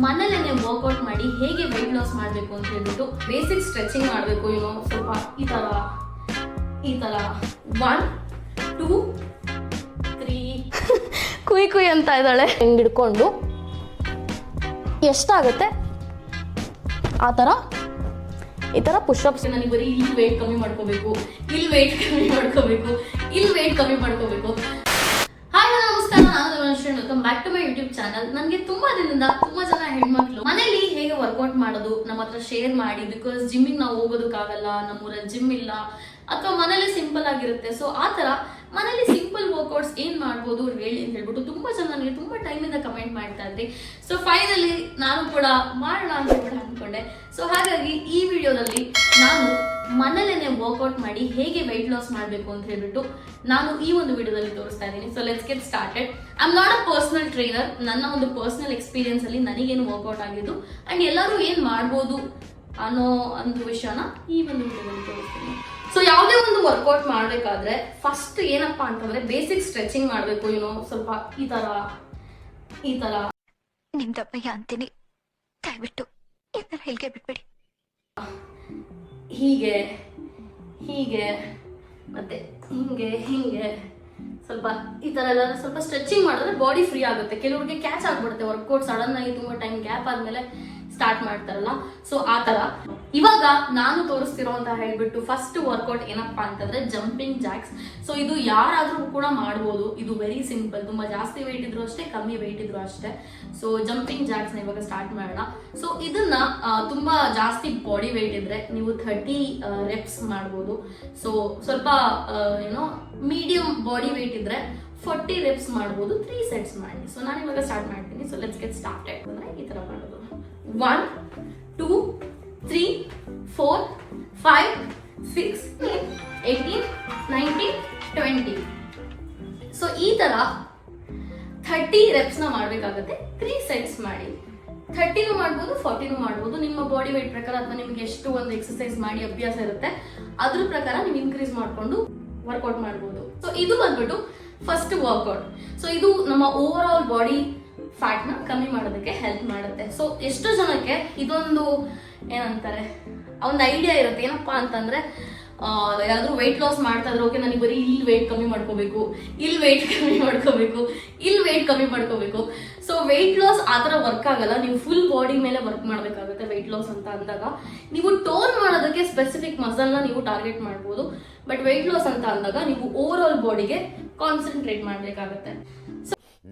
ಮನೇಲೇನೆ workout ಮಾಡಿ ಹೇಗೆ weight loss ಮಾಡಬೇಕು ಅಂತ ಹೇಳ್ಬಿಟ್ಟು ಬೇಸಿಕ್ ಸ್ಟ್ರೆಚಿಂಗ್ ಮಾಡಬೇಕು. ಸ್ವಲ್ಪ ಈ ತರ 1 2 3 ಕುಯ್ ಕುಯ್ ಅಂತ ಇದ್ದಾಳೆ. ಹಿಂಗೆ ಹಿಡ್ಕೊಂಡು ಎಷ್ಟಾಗುತ್ತೆ ಈ ಥರ ಪುಷಪ್ಸ್. ನನಗೆ ಬರೀ ಇಲ್ಲಿ ವೆಯ್ಟ್ ಕಮ್ಮಿ ಮಾಡ್ಕೋಬೇಕು, ಇಲ್ಲಿ ವೆಯ್ಟ್ ಕಮ್ಮಿ ಮಾಡ್ಕೋಬೇಕು, ಇಲ್ಲಿ ವೆಯ್ಟ್ ಕಮ್ಮಿ ಮಾಡ್ಕೋಬೇಕು. ಹಾಯ್ ನಮಸ್ಕಾರ, ನಾನು Dhanushree. Welcome back to my YouTube channel. ನನಗೆ ತುಂಬಾ ದಿನದಿಂದ ತುಂಬಾ ಜನ ಹೆಣ್ಮಕ್ಳು ಮನೇಲಿ ಹೇಗೆ ವರ್ಕೌಟ್ ಮಾಡೋದು ನಮ್ಮ ಹತ್ರ ಶೇರ್ ಮಾಡಿ. ಬಿಕಾಸ್ ಜಿಮ್ಮಿಗೆ ನಾವು ಹೋಗೋದಕ್ಕಾಗಲ್ಲ, ನಮ್ಮೂರಲ್ಲಿ ಜಿಮ್ ಇಲ್ಲ, ಅಥವಾ ಮನೇಲಿ ಸಿಂಪಲ್ ಆಗಿರುತ್ತೆ. ಸೊ ಆ ಥರ ಮನೇಲಿ ಸಿಂಪಲ್ ವರ್ಕೌಟ್ಸ್ ಏನ್ ಮಾಡ್ಬೋದು ಹೇಳಿ ಅಂತ ಹೇಳ್ಬಿಟ್ಟು ತುಂಬಾ ಜನ ನನಗೆ ತುಂಬಾ ಟೈಮಿಂದ ಕಮೆಂಟ್ ಮಾಡ್ತಾ ಇದ್ರಿ. ಸೊ ಫೈನಲಿ ನಾನು ಕೂಡ ಮಾಡೋಣ ಅಂತ ಹೇಳ್ಬಿಟ್ಟು ಅನ್ಕೊಂಡೆ. ಸೊ ಹಾಗಾಗಿ ಈ ವಿಡಿಯೋದಲ್ಲಿ ನಾನು ಮನೇಲೇನೆ ವರ್ಕೌಟ್ ಮಾಡಿ ಹೇಗೆ ವೆಯ್ಟ್ ಲಾಸ್ ಮಾಡಬೇಕು ಅಂತ ಹೇಳ್ಬಿಟ್ಟು ನಾನು ಈ ಒಂದು ವಿಡಿಯೋದಲ್ಲಿ ತೋರಿಸ್ತಾ ಇದ್ದೀನಿ. So let's get started. I am not a personal trainer. ನನ್ನ ಒಂದು ಪರ್ಸನಲ್ ಎಕ್ಸ್ಪೀರಿಯನ್ಸ್ ಅಲ್ಲಿ ನನಗೇನು ವರ್ಕೌಟ್ ಆಗಿದ್ದು ಅಂಡ್ ಎಲ್ಲರೂ ಏನ್ ಮಾಡ್ಬೋದು ಅನ್ನೋ ಒಂದು ವಿಷಯನ ಈ ಒಂದು ವಿಡಿಯೋದಲ್ಲಿ ತೋರಿಸ್ತೀನಿ. ಸೊ ಯಾವುದೇ ಒಂದು ವರ್ಕೌಟ್ ಮಾಡಬೇಕಾದ್ರೆ ಫಸ್ಟ್ ಏನಪ್ಪಾ ಅಂತಂದ್ರೆ ಬೇಸಿಕ್ ಸ್ಟ್ರೆಚಿಂಗ್ ಮಾಡಬೇಕು. ಸ್ವಲ್ಪ ಈ ತರ ನಿಮ್ದಪ್ಪಯ್ಯ ಅಂತೀನಿ, ದಯವಿಟ್ಟು ಈ ತರ ಹೇಳಿಕೆ ಬಿಟ್ಬಿಡಿ. ಹೀಗೆ ಮತ್ತೆ ಹಿಂಗೆ ಸ್ವಲ್ಪ ಈ ತರ ಎಲ್ಲ ಸ್ವಲ್ಪ ಸ್ಟ್ರೆಚಿಂಗ್ ಮಾಡಿದ್ರೆ ಬಾಡಿ ಫ್ರೀ ಆಗುತ್ತೆ. ಕೆಲವ್ರಿಗೆ ಕ್ಯಾಚ್ ಆಗ್ಬಿಡುತ್ತೆ ವರ್ಕೌಟ್ ಸಡನ್ ಆಗಿ ತುಂಬಾ ಟೈಮ್ ಗ್ಯಾಪ್ ಆದ್ಮೇಲೆ ಸ್ಟಾರ್ಟ್ ಮಾಡ್ತಾರಲ್ಲ. ಸೊ ಆ ತರ ಇವಾಗ ನಾನು ತೋರಿಸ್ತಿರೋ ಅಂತ ಹೇಳ್ಬಿಟ್ಟು ಫಸ್ಟ್ ವರ್ಕೌಟ್ ಏನಪ್ಪಾ ಅಂತಂದ್ರೆ ಜಂಪಿಂಗ್ ಜಾಕ್ಸ್. ಸೊ ಇದು ಯಾರಾದ್ರೂ ಕೂಡ ಮಾಡ್ಬೋದು. ಇದು ವೆರಿ ಸಿಂಪಲ್. ತುಂಬಾ ಜಾಸ್ತಿ ವೆಯ್ಟ್ ಇದ್ರು ಅಷ್ಟೇ, ಕಮ್ಮಿ ವೆಯ್ಟ್ ಇದ್ರು ಅಷ್ಟೇ. ಸೊ ಜಂಪಿಂಗ್ ಜಾಕ್ಸ್ ನ ಇವಾಗ ಸ್ಟಾರ್ಟ್ ಮಾಡೋಣ. ಸೊ ಇದನ್ನ ತುಂಬಾ ಜಾಸ್ತಿ ಬಾಡಿ ವೆಯ್ಟ್ ಇದ್ರೆ ನೀವು 30 ರೆಪ್ಸ್ ಮಾಡ್ಬೋದು. ಸೊ ಸ್ವಲ್ಪ ಮೀಡಿಯಂ ಬಾಡಿ ವೆಯ್ಟ್ ಇದ್ರೆ 40 ರೆಪ್ಸ್ ಮಾಡ್ಬೋದು. 3 ಸೆಟ್ಸ್ ಮಾಡಿ. ಸೊ ನಾನು ಇವಾಗ ಸ್ಟಾರ್ಟ್ ಮಾಡ್ತೀನಿ. So let's get started. ಅಂದ್ರೆ ಈ ತರ ಮಾಡೋದು. 1 2 3 4 5 6 18 19 20. ಸೊ ಈ ತರ 30 ರೆಪ್ಸ್ ನ ಮಾಡ್ಬೇಕಾಗುತ್ತೆ. 3 ಸೆಟ್ಸ್ ಮಾಡಿ. 30 ಮಾಡ್ಬೋದು, 40 ಮಾಡ್ಬೋದು. ನಿಮ್ಮ ಬಾಡಿ ವೇಟ್ ಪ್ರಕಾರ ಅಥವಾ ನಿಮ್ಗೆ ಎಷ್ಟು ಒಂದು ಎಕ್ಸರ್ಸೈಸ್ ಮಾಡಿ ಅಭ್ಯಾಸ ಇರುತ್ತೆ ಅದ್ರ ಪ್ರಕಾರ ನೀವು ಇನ್ಕ್ರೀಸ್ ಮಾಡ್ಕೊಂಡು ವರ್ಕೌಟ್ ಮಾಡ್ಬೋದು. ಸೊ ಇದು ಬಂದ್ಬಿಟ್ಟು ಫಸ್ಟ್ ವರ್ಕೌಟ್. ಸೊ ಇದು ನಮ್ಮ ಓವರ್ ಆಲ್ ಬಾಡಿ ಫ್ಯಾಟ್ ನ ಕಮ್ಮಿ ಮಾಡೋದಕ್ಕೆ ಹೆಲ್ಪ್ ಮಾಡುತ್ತೆ. ಸೊ ಎಷ್ಟೋ ಜನಕ್ಕೆ ಇದೊಂದು ಏನಂತಾರೆ ಒಂದು ಐಡಿಯಾ ಇರುತ್ತೆ. ಏನಪ್ಪಾ ಅಂತಂದ್ರೆ ಯಾರಾದ್ರೂ ವೆಯ್ಟ್ ಲಾಸ್ ಮಾಡ್ತಾ ಇದ್ರೆ ಓಕೆ, ನನಗೆ ಬರೀ ಇಲ್ಲಿ ವೆಯ್ಟ್ ಕಮ್ಮಿ ಮಾಡ್ಕೋಬೇಕು, ಇಲ್ಲಿ ವೆಯ್ಟ್ ಕಮ್ಮಿ ಮಾಡ್ಕೋಬೇಕು, ಇಲ್ಲಿ ವೆಯ್ಟ್ ಕಮ್ಮಿ ಮಾಡ್ಕೋಬೇಕು. ಸೊ ವೆಯ್ಟ್ ಲಾಸ್ ಆ ಥರ ವರ್ಕ್ ಆಗಲ್ಲ. ನೀವು ಫುಲ್ ಬಾಡಿ ಮೇಲೆ ವರ್ಕ್ ಮಾಡಬೇಕಾಗುತ್ತೆ. ವೆಯ್ಟ್ ಲಾಸ್ ಅಂತ ಅಂದಾಗ ನೀವು ಟೋನ್ ಮಾಡೋದಕ್ಕೆ ಸ್ಪೆಸಿಫಿಕ್ ಮಸಲ್ನ ನೀವು ಟಾರ್ಗೆಟ್ ಮಾಡ್ಬೋದು. ಬಟ್ ವೆಯ್ಟ್ ಲಾಸ್ ಅಂತ ಅಂದಾಗ ನೀವು ಓವರ್ ಆಲ್ ಬಾಡಿಗೆ ಕಾನ್ಸಂಟ್ರೇಟ್ ಮಾಡಬೇಕಾಗುತ್ತೆ.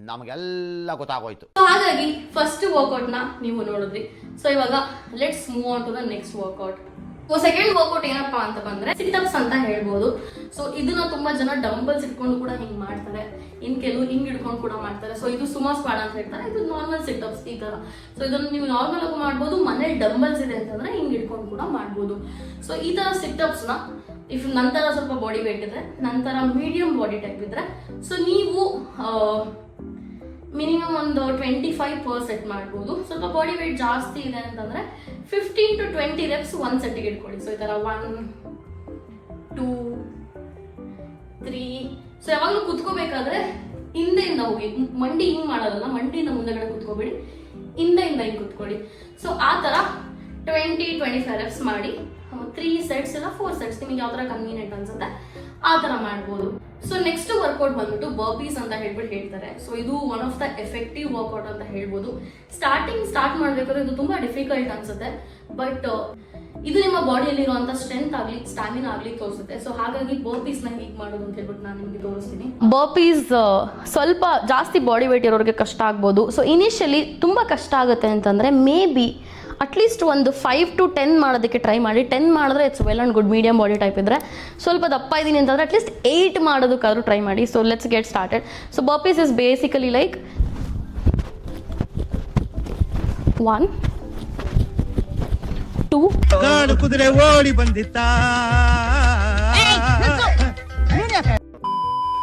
ನಮಗೆಲ್ಲ ಗೊತ್ತಾಗೋಯ್ತು. ಹಾಗಾಗಿ ಫಸ್ಟ್ ವರ್ಕೌಟ್ ನ ನೀವು ನೋಡಿದ್ರಿ. ಸೊ ಇವಾಗ let's move on to the next workout. So second workout ಏನಪ್ಪಾ ಅಂತ ಬಂದ್ರೆ ಸಿಟಪ್ಸ್ ಅಂತ ಹೇಳ್ಬೋದು. ಸೊ ಇದನ್ನ ತುಂಬಾ ಜನ ಡಂಬಲ್ಸ್ ಇಟ್ಕೊಂಡು ಕೂಡ ಹಿಂಗ್ ಮಾಡ್ತಾರೆ, ಕೆಲವು ಹಿಂಗ್ ಇಟ್ಕೊಂಡು ಕೂಡ ಮಾಡ್ತಾರೆ. ಸೊ ಇದು ಸುಮಾ ಸ್ಕ್ವಾಡ್ ಅಂತ ಹೇಳ್ತಾರೆ. ಇದು ನಾರ್ಮಲ್ ಸಿಟಪ್ಸ್ ಈ ತರ. ಸೊ ಇದನ್ನ ನೀವು ನಾರ್ಮಲ್ ಆಗಿ ಮಾಡ್ಬೋದು. ಮನೇಲಿ ಡಂಬಲ್ಸ್ ಇದೆ ಅಂತಂದ್ರೆ ಹಿಂಗ್ ಇಟ್ಕೊಂಡು ಕೂಡ ಮಾಡ್ಬೋದು. ಸೊ ಈ ತರ ಸಿಟಪ್ಸ್ ನ ಇಫ್ ನಂತರ ಸ್ವಲ್ಪ ಬಾಡಿ ವೇಟ್ ಇದ್ರೆ, ನಂತರ ಮೀಡಿಯಂ ಬಾಡಿ ಟೈಪ್ ಇದ್ರೆ, ಸೊ ನೀವು ಮಿನಿಮಮ್ ಒಂದು 25 per ಸೆಟ್ ಮಾಡ್ಬೋದು. ಸ್ವಲ್ಪ ಬಾಡಿ ವೇಟ್ ಜಾಸ್ತಿ ಇದೆ ಅಂತಂದ್ರೆ 15 to 20 ರೆಪ್ಸ್ ಒಂದ್ ಸೆಟ್ಗೆ ಇಟ್ಕೊಳ್ಳಿ. ಸೊ ಈ ತರ 1 2 3. ಸೊ ಯಾವಾಗಲೂ ಕುತ್ಕೋಬೇಕಾದ್ರೆ ಹಿಂದೆಯಿಂದ ಹೋಗಿ, ಮಂಡಿ ಹಿಂಗ್ ಮಾಡೋದಲ್ಲ, ಮಂಡಿಯಿಂದ ಮುಂದೆಗಡೆ ಕುತ್ಕೋಬೇಡಿ, ಹಿಂದೆಯಿಂದ ಹಿಂಗ್ ಕುತ್ಕೊಳ್ಳಿ. ಸೊ ಆ ತರ 20-25 ರೆಪ್ಸ್ ಮಾಡಿ 3 ಸೆಟ್ಸ್ ಇಲ್ಲ 4 ಸೆಟ್ಸ್ ನಿಮಗೆ ಯಾವ ತರ ಕನ್ವೀನಿಯಂಟ್ ಅನ್ಸುತ್ತೆ ಆ ತರ ಮಾಡ್ಬೋದು. ಸೊ ನೆಕ್ಸ್ಟ್ ವರ್ಕೌಟ್ ಬಂದ್ಬಿಟ್ಟು ಬರ್ಪೀಸ್ ಅಂತ ಹೇಳ್ತಾರೆ. ಸೊ ಇದು one of the effective workout ಅಂತ ಹೇಳ್ಬೋದು. ಸ್ಟಾರ್ಟ್ ಮಾಡ್ಬೇಕಾದ್ರೆ ಇದು ತುಂಬಾ ಡಿಫಿಕಲ್ಟ್ ಅನ್ಸುತ್ತೆ, ಬಟ್ ಇದು ನಿಮ್ಮ ಬಾಡಿಯಲ್ಲಿರುವಂತ ಸ್ಟ್ರೆಂತ್ ಆಗ್ಲಿ ಸ್ಟಾಮಿನಾ ಆಗ್ಲಿ ತೋರಿಸುತ್ತೆ. ಸೊ ಹಾಗಾಗಿ ಬರ್ಪೀಸ್ ನ ಹೇಗೆ ಮಾಡೋದು ಅಂತ ಹೇಳ್ಬಿಟ್ಟು ನಾನು ನಿಮಗೆ ತೋರಿಸ್ತೀನಿ. ಬರ್ಪೀಸ್ ಸ್ವಲ್ಪ ಜಾಸ್ತಿ ಬಾಡಿ ವೇಟ್ ಇರೋರಿಗೆ ಕಷ್ಟ ಆಗ್ಬೋದು. ಸೊ ಇನಿಷಿಯಲಿ ತುಂಬಾ ಕಷ್ಟ ಆಗುತ್ತೆ ಅಂತಂದ್ರೆ ಮೇ ಬಿ ಅಟ್ಲೀಸ್ಟ್ ಒಂದು 5 to 10 ಮಾಡೋದಕ್ಕೆ ಟ್ರೈ ಮಾಡಿ. 10 ಮಾಡಿದ್ರೆ it's well and good. Medium body type ಇದ್ರೆ, ಸ್ವಲ್ಪ ದಪ್ಪ ಇದ್ದೀನಿ ಅಂತಂದ್ರೆ ಅಟ್ಲೀಸ್ಟ್ 8 ಮಾಡೋದಕ್ಕಾದ್ರೂ ಟ್ರೈ ಮಾಡಿ. So let's get started. So burpees is basically like 1 2 ಕುದುರೆ ಓಡಿ ಬಂದಿತ್ತ.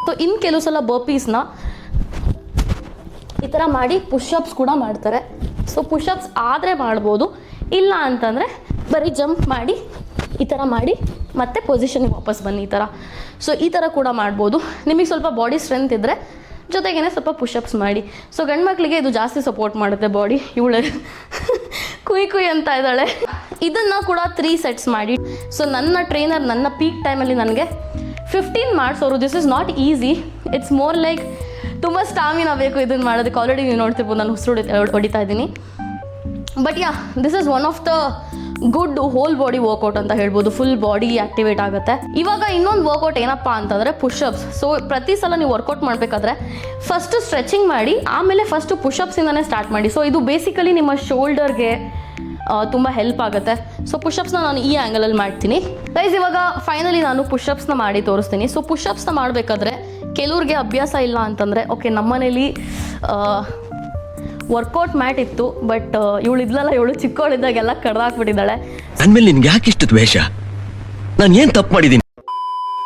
ಸೊ ಇನ್ ಕೆಲವು ಸಲ ಬರ್ಪೀಸ್ನ ಈ ಥರ ಮಾಡಿ ಪುಷಪ್ಸ್ ಕೂಡ ಮಾಡ್ತಾರೆ. ಸೊ ಪುಷಪ್ಸ್ ಆದರೆ ಮಾಡ್ಬೋದು, ಇಲ್ಲ ಅಂತಂದರೆ ಬರೀ ಜಂಪ್ ಮಾಡಿ ಈ ಥರ ಮಾಡಿ ಮತ್ತೆ ಪೊಸಿಷನ್ಗೆ ವಾಪಸ್ ಬನ್ನಿ ಈ ಥರ. ಸೊ ಈ ಥರ ಕೂಡ ಮಾಡ್ಬೋದು. ನಿಮಗೆ ಸ್ವಲ್ಪ ಬಾಡಿ ಸ್ಟ್ರೆಂತ್ ಇದ್ದರೆ ಜೊತೆಗೇನೆ ಸ್ವಲ್ಪ ಪುಷಪ್ಸ್ ಮಾಡಿ. ಸೊ ಗಂಡು ಮಕ್ಕಳಿಗೆ ಇದು ಜಾಸ್ತಿ ಸಪೋರ್ಟ್ ಮಾಡುತ್ತೆ ಬಾಡಿ. ಇವಳೆ ಕುಯ್ ಅಂತ ಇದ್ದಾಳೆ. ಇದನ್ನು ಕೂಡ 3 ಸೆಟ್ಸ್ ಮಾಡಿ. ಸೊ ನನ್ನ ಟ್ರೈನರ್ ನನ್ನ ಪೀಕ್ ಟೈಮಲ್ಲಿ ನನಗೆ 15 ಮಾಡಿಸೋರು. This is not easy, it's more like ತುಂಬ ಸ್ಟಾಮಿನಾ ಬೇಕು ಇದನ್ನು ಮಾಡೋದಕ್ಕೆ. ಆಲ್ರೆಡಿ ನೀವು ನೋಡ್ತಿರ್ಬೋದು ನಾನು ಉಸಿರು ಹೊಡಿತಾ ಇದ್ದೀನಿ. But yeah, this is one of the good whole body workout ಅಂತ ಹೇಳ್ಬೋದು. ಫುಲ್ ಬಾಡಿ ಆಕ್ಟಿವೇಟ್ ಆಗುತ್ತೆ. ಇವಾಗ ಇನ್ನೊಂದು ವರ್ಕೌಟ್ ಏನಪ್ಪ ಅಂತಂದರೆ ಪುಷಪ್ಸ್. ಸೊ ಪ್ರತಿ ಸಲ ನೀವು ವರ್ಕೌಟ್ ಮಾಡಬೇಕಾದ್ರೆ ಫಸ್ಟು ಸ್ಟ್ರೆಚಿಂಗ್ ಮಾಡಿ, ಆಮೇಲೆ ಫಸ್ಟು ಪುಷಪ್ಸಿಂದನೇ ಸ್ಟಾರ್ಟ್ ಮಾಡಿ. ಸೊ ಇದು ಬೇಸಿಕಲಿ ನಿಮ್ಮ ಶೋಲ್ಡರ್ಗೆ ತುಂಬ ಹೆಲ್ಪ್ ಆಗುತ್ತೆ. ಸೊ ಪುಷಪ್ಸ್ನ ನಾನು ಈ ಆ್ಯಂಗಲಲ್ಲಿ ಮಾಡ್ತೀನಿ ಗೈಸ್. ಇವಾಗ ಫೈನಲಿ ನಾನು ಪುಷಪ್ಸ್ನ ಮಾಡಿ ತೋರಿಸ್ತೀನಿ. ಸೊ ಪುಷಪ್ಸ್ನ ಮಾಡಬೇಕಾದ್ರೆ ಕೆಲವ್ರಿಗೆ ಅಭ್ಯಾಸ ಇಲ್ಲ ಅಂತಂದರೆ, ಓಕೆ ನಮ್ಮನೇಲಿ ವರ್ಕೌಟ್ ಮ್ಯಾಟ್ ಇತ್ತು, ಬಟ್ ಇವಳು ಇದ್ಲಲ್ಲ, ಇವಳು ಚಿಕ್ಕವಳಿದ್ದಾಗೆಲ್ಲ ಕಡ್ದಾಕ್ಬಿಟ್ಟಿದ್ದಾಳೆ. ಅಂದಮೇಲೆ ನಿನ್ಗೆ ಯಾಕೆ ಇಷ್ಟು ದ್ವೇಷ? ನಾನು ಏನು ತಪ್ಪು ಮಾಡಿದ್ದೀನಿ?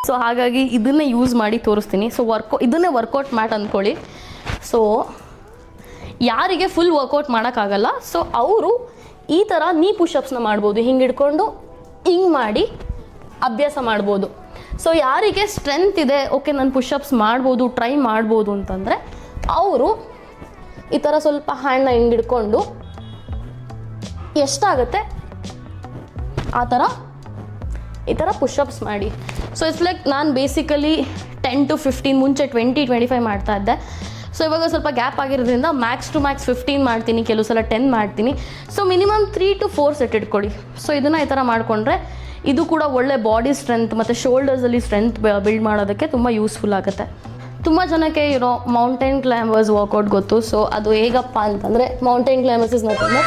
ಸೊ ಹಾಗಾಗಿ ಇದನ್ನೇ ಯೂಸ್ ಮಾಡಿ ತೋರಿಸ್ತೀನಿ. ಸೊ ಇದನ್ನೇ ವರ್ಕೌಟ್ ಮ್ಯಾಟ್ ಅಂದ್ಕೊಳ್ಳಿ. ಸೊ ಯಾರಿಗೆ ಫುಲ್ ವರ್ಕೌಟ್ ಮಾಡೋಕ್ಕಾಗಲ್ಲ, ಸೊ ಅವರು ಈ ಥರ ನೀ ಪುಷಪ್ಸ್ನ ಮಾಡ್ಬೋದು. ಹಿಂಗೆ ಹಿಡ್ಕೊಂಡು ಹಿಂಗೆ ಮಾಡಿ ಅಭ್ಯಾಸ ಮಾಡ್ಬೋದು. ಸೊ ಯಾರಿಗೆ ಸ್ಟ್ರೆಂತ್ ಇದೆ, ಓಕೆ ನಾನು ಪುಷಪ್ಸ್ ಮಾಡ್ಬೋದು, ಟ್ರೈ ಮಾಡ್ಬೋದು ಅಂತಂದರೆ ಅವರು ಈ ಥರ ಸ್ವಲ್ಪ ಹ್ಯಾಂಡ್ನ ಹಿಂಗೆ ಹಿಡ್ಕೊಂಡು ಎಷ್ಟಾಗುತ್ತೆ ಈ ಥರ ಪುಷಪ್ಸ್ ಮಾಡಿ. ಸೊ ಇಟ್ಸ್ ಲೈಕ್ ನಾನು ಬೇಸಿಕಲಿ 10 to 15, ಮುಂಚೆ 20-25 ಮಾಡ್ತಾ ಇದ್ದೆ. ಸೊ ಇವಾಗ ಸ್ವಲ್ಪ ಗ್ಯಾಪ್ ಆಗಿರೋದ್ರಿಂದ ಮ್ಯಾಕ್ಸ್ ಟು ಮ್ಯಾಕ್ಸ್ 15 ಮಾಡ್ತೀನಿ, ಕೆಲವು ಸಲ 10 ಮಾಡ್ತೀನಿ. ಸೊ ಮಿನಿಮಮ್ 3 to 4 ಸೆಟ್ ಇಟ್ಕೊಳ್ಳಿ. ಸೊ ಇದನ್ನು ಈ ಥರ ಮಾಡಿಕೊಂಡ್ರೆ ಇದು ಕೂಡ ಒಳ್ಳೆ ಬಾಡಿ ಸ್ಟ್ರೆಂತ್ ಮತ್ತು ಶೋಲ್ಡರ್ಸಲ್ಲಿ ಸ್ಟ್ರೆಂತ್ ಬಿಲ್ಡ್ ಮಾಡೋದಕ್ಕೆ ತುಂಬ ಯೂಸ್ಫುಲ್ ಆಗುತ್ತೆ. ತುಂಬ ಜನಕ್ಕೆ ಇರೋ ಮೌಂಟೇನ್ ಕ್ಲೈಂಬರ್ಸ್ ವರ್ಕೌಟ್ ಗೊತ್ತು. ಸೊ ಅದು ಹೇಗಪ್ಪ ಅಂತಂದರೆ, ಮೌಂಟೇನ್ ಕ್ಲೈಂಬರ್ಸ್ ಇಸ್ ನಥಿಂಗ್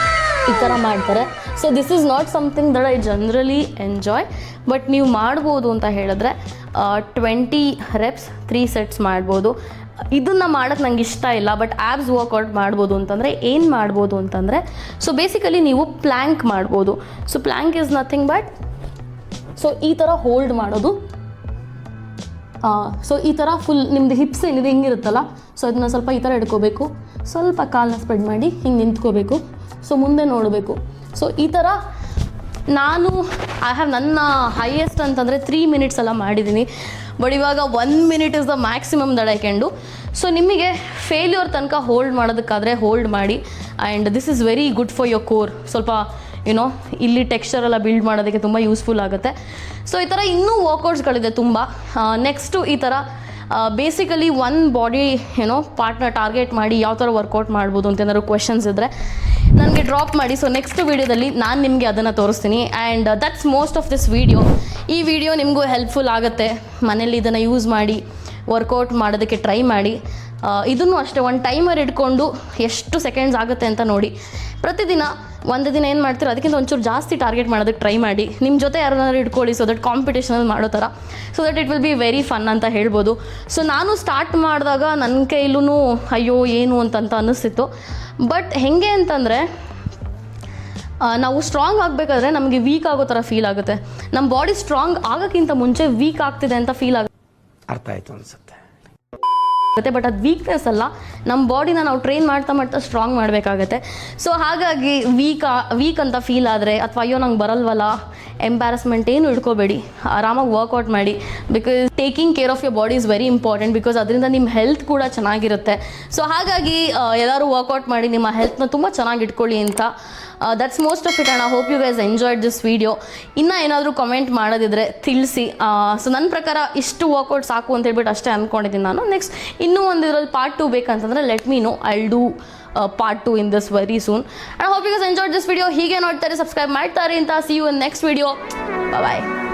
ಈ ಥರ ಮಾಡ್ತಾರೆ. So this is not something that I generally enjoy, but ನೀವು ಮಾಡ್ಬೋದು ಅಂತ ಹೇಳಿದ್ರೆ 20 reps 3 ಸೆಟ್ಸ್ ಮಾಡ್ಬೋದು. ಇದನ್ನು ಮಾಡೋಕ್ಕೆ ನಂಗೆ ಇಷ್ಟ ಇಲ್ಲ, ಬಟ್ ಆ್ಯಬ್ಸ್ ವರ್ಕೌಟ್ ಮಾಡ್ಬೋದು ಅಂತಂದರೆ ಏನು ಮಾಡ್ಬೋದು ಅಂತಂದರೆ, ಸೊ ಬೇಸಿಕಲಿ ನೀವು ಪ್ಲ್ಯಾಂಕ್ ಮಾಡ್ಬೋದು. So plank is nothing but, so ಈ ಥರ ಹೋಲ್ಡ್ ಮಾಡೋದು. ಸೊ ಈ ಥರ ಫುಲ್ ನಿಮ್ಮದು ಹಿಪ್ಸ್ ಏನಿದೆ ಹಿಂಗಿರುತ್ತಲ್ಲ, ಸೊ ಅದನ್ನ ಸ್ವಲ್ಪ ಈ ಥರ ಹಿಡ್ಕೋಬೇಕು. ಸ್ವಲ್ಪ ಕಾಲನ್ನ ಸ್ಪ್ರೆಡ್ ಮಾಡಿ ಹಿಂಗೆ ನಿಂತ್ಕೋಬೇಕು. ಸೊ ಮುಂದೆ ನೋಡಬೇಕು. ಸೊ ಈ ಥರ ನಾನು ನನ್ನ ಹೈಯೆಸ್ಟ್ ಅಂತಂದರೆ 3 minutes ಎಲ್ಲ ಮಾಡಿದ್ದೀನಿ. ಬಟ್ ಇವಾಗ 1 minute is the maximum that I can do. So ನಿಮಗೆ ಫೇಲ್ಯೂರ್ ತನಕ ಹೋಲ್ಡ್ ಮಾಡೋದಕ್ಕಾದರೆ ಹೋಲ್ಡ್ ಮಾಡಿ. And this is very good for your core. ಸ್ವಲ್ಪ ಯುನೋ ಇಲ್ಲಿ ಟೆಕ್ಸ್ಚರ್ ಎಲ್ಲ ಬಿಲ್ಡ್ ಮಾಡೋದಕ್ಕೆ ತುಂಬ ಯೂಸ್ಫುಲ್ ಆಗುತ್ತೆ. ಸೊ ಈ ಥರ ಇನ್ನೂ ವರ್ಕೌಟ್ಸ್ಗಳಿದೆ ತುಂಬ. ನೆಕ್ಸ್ಟು ಈ ಥರ ಬೇಸಿಕಲಿ ಒನ್ ಬಾಡಿ ಪಾರ್ಟ್ನ ಟಾರ್ಗೆಟ್ ಮಾಡಿ ಯಾವ ಥರ ವರ್ಕೌಟ್ ಮಾಡ್ಬೋದು ಅಂತ ಏನಾದ್ರು ಕ್ವೆಶನ್ಸ್ ಇದ್ದರೆ ನನಗೆ ಡ್ರಾಪ್ ಮಾಡಿ. ಸೊ ನೆಕ್ಸ್ಟ್ ವೀಡಿಯೋದಲ್ಲಿ ನಾನು ನಿಮಗೆ ಅದನ್ನು ತೋರಿಸ್ತೀನಿ. And that's most of this video. ಈ ವಿಡಿಯೋ ನಿಮಗೂ ಹೆಲ್ಪ್ಫುಲ್ ಆಗುತ್ತೆ. ಮನೇಲಿ ಇದನ್ನು ಯೂಸ್ ಮಾಡಿ ವರ್ಕೌಟ್ ಮಾಡೋದಕ್ಕೆ ಟ್ರೈ ಮಾಡಿ. ಇದನ್ನು ಅಷ್ಟೇ ಒಂದು ಟೈಮರ್ ಇಟ್ಕೊಂಡು ಎಷ್ಟು ಸೆಕೆಂಡ್ಸ್ ಆಗುತ್ತೆ ಅಂತ ನೋಡಿ. ಪ್ರತಿದಿನ ಒಂದು ದಿನ ಏನು ಮಾಡ್ತೀರೋ ಅದಕ್ಕಿಂತ ಒಂಚೂರು ಜಾಸ್ತಿ ಟಾರ್ಗೆಟ್ ಮಾಡೋದಕ್ಕೆ ಟ್ರೈ ಮಾಡಿ. ನಿಮ್ಮ ಜೊತೆ ಯಾರನ್ನಾರು ಇಟ್ಕೊಳ್ಳಿ, ಸೊ ದಟ್ ಕಾಂಪಿಟೇಷನಲ್ಲಿ ಮಾಡೋ ಥರ, so that it will be very fun ಅಂತ ಹೇಳ್ಬೋದು. ಸೊ ನಾನು ಸ್ಟಾರ್ಟ್ ಮಾಡಿದಾಗ ನನ್ನ ಕೈಲೂ ಅಯ್ಯೋ ಏನು ಅಂತ ಅನ್ನಿಸ್ತಿತ್ತು. ಬಟ್ ಹೇಗೆ ಅಂತಂದರೆ, ನಾವು ಸ್ಟ್ರಾಂಗ್ ಆಗಬೇಕಾದ್ರೆ ನಮಗೆ ವೀಕ್ ಆಗೋ ಥರ ಫೀಲ್ ಆಗುತ್ತೆ. ನಮ್ಮ ಬಾಡಿ ಸ್ಟ್ರಾಂಗ್ ಆಗೋಕ್ಕಿಂತ ಮುಂಚೆ ವೀಕ್ ಆಗ್ತಿದೆ ಅಂತ ಫೀಲ್ ಆಗುತ್ತೆ. ಅರ್ಥ ಆಯ್ತು ಅನ್ಸುತ್ತೆ. ಬಟ್ ಅದು ವೀಕ್ನೆಸ್ ಅಲ್ಲ, ನಮ್ಮ ಬಾಡಿನ ನಾವು ಟ್ರೈನ್ ಮಾಡ್ತಾ ಸ್ಟ್ರಾಂಗ್ ಮಾಡಬೇಕಾಗತ್ತೆ. ಸೊ ಹಾಗಾಗಿ ವೀಕ್ ಅಂತ ಫೀಲ್ ಆದರೆ, ಅಥವಾ ಅಯ್ಯೋ ನಂಗೆ ಬರಲ್ವಲ್ಲ, ಎಂಬ್ಯಾರಸ್ಮೆಂಟ್ ಏನು ಇಟ್ಕೋಬೇಡಿ, ಆರಾಮಾಗಿ ವರ್ಕೌಟ್ ಮಾಡಿ. Because taking care of your body is very important. Because ಅದರಿಂದ ನಿಮ್ಮ ಹೆಲ್ತ್ ಕೂಡ ಚೆನ್ನಾಗಿರುತ್ತೆ. ಸೊ ಹಾಗಾಗಿ ಎಲ್ಲರೂ ವರ್ಕೌಟ್ ಮಾಡಿ ನಿಮ್ಮ ಹೆಲ್ತ್ನ ತುಂಬ ಚೆನ್ನಾಗಿ ಇಟ್ಕೊಳ್ಳಿ ಅಂತ. That's most of it. And I hope you guys enjoyed this video. ಇನ್ನೂ ಏನಾದರೂ ಕಮೆಂಟ್ ಮಾಡೋದಿದ್ರೆ ತಿಳಿಸಿ. ಸೊ ನನ್ನ ಪ್ರಕಾರ ಇಷ್ಟು ವರ್ಕೌಟ್ ಸಾಕು ಅಂತ ಹೇಳ್ಬಿಟ್ಟು ಅಷ್ಟೇ ಅಂದ್ಕೊಂಡಿದ್ದೀನಿ ನಾನು. ನೆಕ್ಸ್ಟ್ ಇನ್ನೂ ಒಂದು ಇದರಲ್ಲಿ ಪಾರ್ಟ್ 2 ಬೇಕಂತಂದರೆ let me know, I will do part 2 in this very soon. And I hope you guys enjoyed this video. ಹೀಗೆ ನೋಡ್ತಾರೆ, ಸಬ್ಸ್ಕ್ರೈಬ್ ಮಾಡ್ತಾರೆ ಅಂತ. See you in next video. Bye bye.